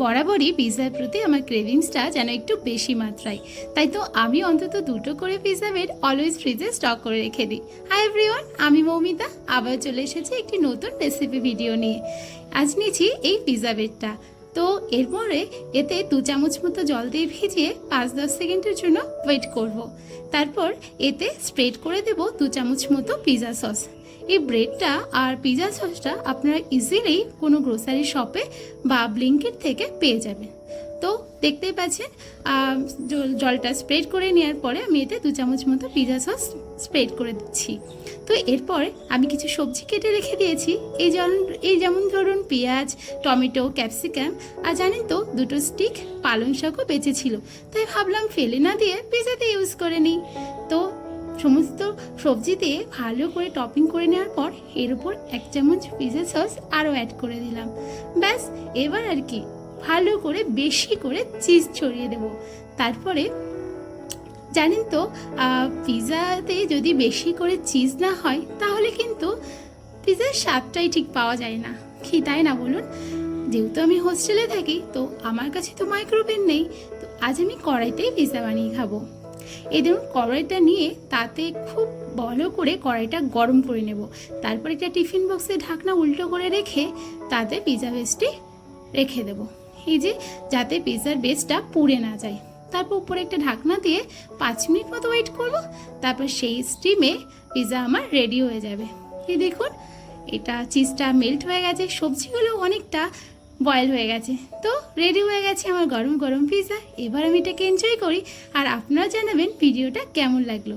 বরাবরই পিৎজার প্রতি আমার ক্রেভিংসটা যেন একটু বেশি মাত্রায়, তাই তো আমি অন্তত দুটো করে পিৎজা বেড অলওয়েজ ফ্রিজে স্টক করে রেখে দিই। হাই এভরিওয়ান, আমি মৌমিতা আবার চলে এসেছি একটি নতুন রেসিপি ভিডিও নিয়ে। আজ নিয়েছি এই পিৎজা বেডটা। তো এরপরে এতে 2 চামচ মতো জল দিয়ে ভিজিয়ে 5-10 সেকেন্ডের জন্য ওয়েট করব। তারপর এতে স্প্রেড করে দেব 2 চামচ মতো পিৎজা সস। এই ব্রেডটা আর পিৎজা সসটা আপনারা ইজিলি কোনো গ্রোসারি শপে বা ব্লিঙ্কিট থেকে পেয়ে যাবেন। তো দেখতেই পাচ্ছেন জলটা স্প্রেড করে নেওয়ার পরে আমি এতে 2 চামচ মতো পিৎজা সস স্প্রেড করে দিচ্ছি। তো এরপর আমি কিছু সবজি কেটে রেখে দিয়েছি, যেমন ধরুন পেঁয়াজ, টমেটো, ক্যাপসিকাম, আর জানেন তো 2টো স্টিক পালং শাকও বেঁচেছিল, তাই ভাবলাম ফেলে না দিয়ে পিৎজাতে ইউজ করে নিই। তো সমস্ত সবজি দিয়ে ভালো করে টপিং করে নেওয়ার পর এর উপর 1 চামচ পিৎজা সস আরও অ্যাড করে দিলাম। ব্যাস, এবার আর কি ভালো করে বেশি করে চিজ ছড়িয়ে দেব। তারপরে জানেন তো পিৎজাতে যদি বেশি করে চিজ না হয় তাহলে কিন্তু পিৎজার স্বাদটাই ঠিক পাওয়া যায় না, কি তাই না বলুন? যেহেতু আমি হোস্টেলে থাকি তো আমার কাছে তো মাইক্রোওভেন নেই, তো আজ আমি কড়াইতেই পিৎজা বানিয়ে খাবো। এই দেখুন কড়াইটা নিয়ে তাতে খুব ভালো করে কড়াইটা গরম করে নেব। তারপর একটা টিফিন বক্সে ঢাকনা উল্টো করে রেখে তাতে পিৎজা বেসটি রেখে দেব, এই যে যাতে পিৎজার বেসটা পুড়ে না যায়। তারপর উপরে একটা ঢাকনা দিয়ে 5 মিনিট মতো ওয়েট করব। তারপর সেই স্টিমে পিৎজা আমার রেডি হয়ে যাবে। এই দেখুন এটা চিজটা মেল্ট হয়ে গেছে, সবজিগুলো অনেকটা বয়েল হয়ে গেছে, তো রেডি হয়ে গেছে আমার গরম গরম পিৎজা। এবার আমি এটাকে এনজয় করি, আর আপনারা জানাবেন ভিডিওটা কেমন লাগলো।